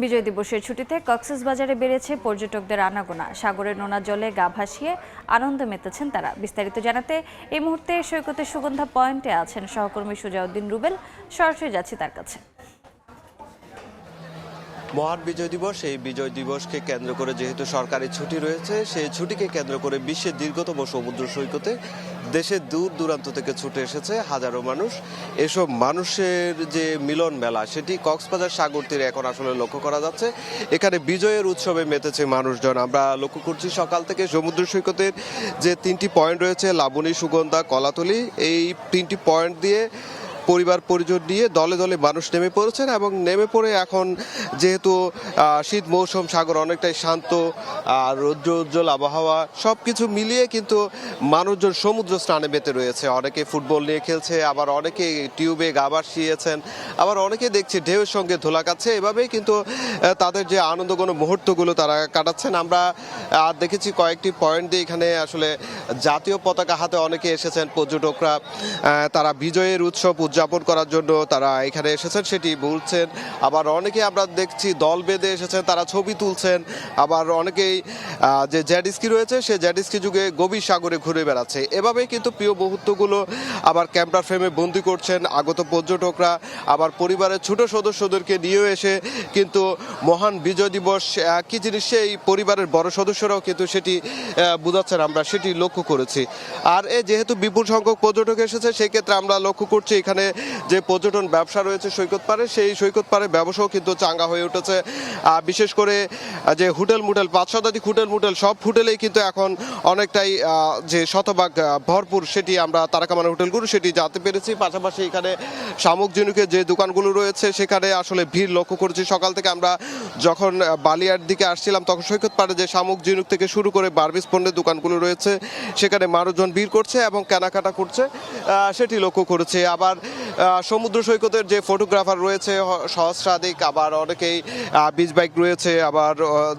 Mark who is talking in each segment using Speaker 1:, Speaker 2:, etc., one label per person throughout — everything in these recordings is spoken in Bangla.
Speaker 1: বিজয় দিবসের ছুটিতে কক্সবাজারে বেড়েছে পর্যটকদের আনাগোনা। সাগরের নোনা জলে গা ভাসিয়ে আনন্দে মেতেছেন তারা। বিস্তারিত জানাতে এই মুহূর্তে সৈকতের সুগন্ধা পয়েন্টে আছেন সহকর্মী সুজাউদ্দিন রুবেল। সরাসরি যাচ্ছি তার কাছে।
Speaker 2: মহান বিজয় দিবস, এই বিজয় দিবসকে কেন্দ্র করে যেহেতু সরকারি ছুটি রয়েছে, সেই ছুটিকে কেন্দ্র করে বিশ্বের দীর্ঘতম সমুদ্র সৈকতে দেশের দূর দূরান্ত থেকে ছুটে এসেছে হাজারো মানুষ। এসব মানুষের যে মিলন মেলা, সেটি কক্সবাজার সাগর তীরে এখন আসলে লক্ষ্য করা যাচ্ছে। এখানে বিজয়ের উৎসবে মেতেছে মানুষজন। আমরা লক্ষ্য করছি সকাল থেকে সমুদ্র সৈকতের যে 3টি পয়েন্ট রয়েছে, লাবণী, সুগন্ধা, কলাতলি, এই 3টি পয়েন্ট দিয়ে পরিবার পরিজন নিয়ে দলে দলে মানুষ নেমে পড়েছেন এবং নেমে পড়ে এখন যেহেতু শীত মৌসুম, সাগর অনেকটাই শান্ত, আর রৌদ্র উজ্জ্বল আবহাওয়া, সব কিছু মিলিয়ে কিন্তু মানুষজন সমুদ্র স্নানে মেতে রয়েছে। অনেকে ফুটবল নিয়ে খেলছে, আবার অনেকে টিউবে গা ভাসিয়েছেন, আবার অনেকে দেখছি ঢেউয়ের সঙ্গে ধোলা কাচ্ছে। এভাবেই কিন্তু তাদের যে আনন্দঘন মুহূর্তগুলো তারা কাটাচ্ছেন। আমরা দেখেছি কয়েকটি পয়েন্ট দিয়ে এখানে আসলে জাতীয় পতাকা হাতে অনেকে এসেছেন পর্যটকরা। তারা বিজয়ের উৎসব উদযাপন করার জন্য তারা এখানে এসেছেন সেটি বলছেন। আবার অনেকে আমরা দেখছি দল বেঁধে এসেছেন, তারা ছবি তুলছেন। আবার অনেকেই যে জেটস্কি রয়েছে, সে জেটস্কি যুগে গভীর সাগরে ঘুরে বেড়াচ্ছে। এভাবেই কিন্তু প্রিয় মুহূর্তগুলো আবার ক্যামেরা ফ্রেমে বন্দি করছেন আগত পর্যটকরা। আবার পরিবারের ছোট সদস্যদেরকে নিয়েও এসে কিন্তু মহান বিজয় দিবস কি জিনিস, সেই পরিবারের বড় সদস্যরাও কিন্তু সেটি বোঝাচ্ছেন, আমরা সেটি লক্ষ্য করেছি। আর যেহেতু বিপুল সংখ্যক পর্যটক এসেছে, সেই ক্ষেত্রে আমরা লক্ষ্য করছি এখানে যে পর্যটন ব্যবসা রয়েছে সৈকত পাড়ে, সেই সৈকত পাড়ে ব্যবসাও কিন্তু চাঙ্গা হয়ে উঠেছে। বিশেষ করে যে হোটেল মুটেল, 5 শতাধিক হোটেল মুটেল, সব হোটেলেই কিন্তু এখন অনেকটাই যে শতভাগ ভরপুর, সেটি আমরা তারাকামানা হোটেলগুলো সেটি জানতে পেরেছি। পাশাপাশি এখানে শামুক ঝিনুকের যে দোকানগুলো রয়েছে, সেখানে আসলে ভিড় লক্ষ্য করেছি। সকাল থেকে আমরা যখন বালিয়ার দিকে আসছিলাম, তখন সৈকত পাড়ে যে শামুক ঝিনুক থেকে শুরু করে বার্বিস পণ্যের দোকানগুলো রয়েছে, সেখানে মানুষজন ভিড় করছে এবং কেনাকাটা করছে, সেটি লক্ষ্য করেছে। আবার সমুদ্র সৈকতের যে ফটোগ্রাফার রয়েছে সহস্রাধিক, আবার অনেকেই বিচ বাইক রয়েছে, আবার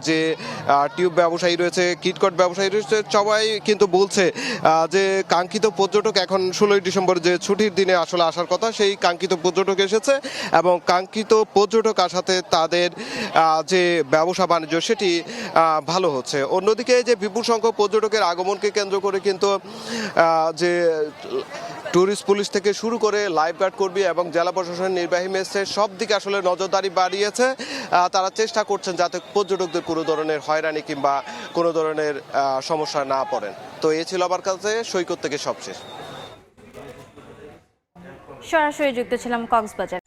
Speaker 2: যে টিউব ব্যবসায়ী রয়েছে, কিটকট ব্যবসায়ী রয়েছে, সবাই কিন্তু বলছে যে কাঙ্ক্ষিত পর্যটক এখন 16ই ডিসেম্বর যে ছুটির দিনে আসলে আসার কথা, সেই কাঙ্ক্ষিত পর্যটক এসেছে এবং কাঙ্ক্ষিত পর্যটক আসাতে তাদের যে ব্যবসা বাণিজ্য সেটি ভালো হচ্ছে। অন্যদিকে যে বিপুল সংখ্যক পর্যটকের আগমনকে কেন্দ্র করে কিন্তু যে ট্যুরিস্ট পুলিশ থেকে শুরু করে লাইফগার্ড কর্মী এবং জেলা প্রশাসনের নির্বাহী ম্যাজিস্ট্রেট সব দিকে আসলে নজরদারি বাড়িয়েছে। তারা চেষ্টা করছেন যাতে পর্যটকদের কোনো ধরনের হয়রানি কিংবা কোনো ধরনের সমস্যা না পড়েন। তো এই ছিল আমার কাছে সৈকত থেকে সবশেষ।
Speaker 1: সরাসরি যুক্ত ছিলাম কক্সবাজার।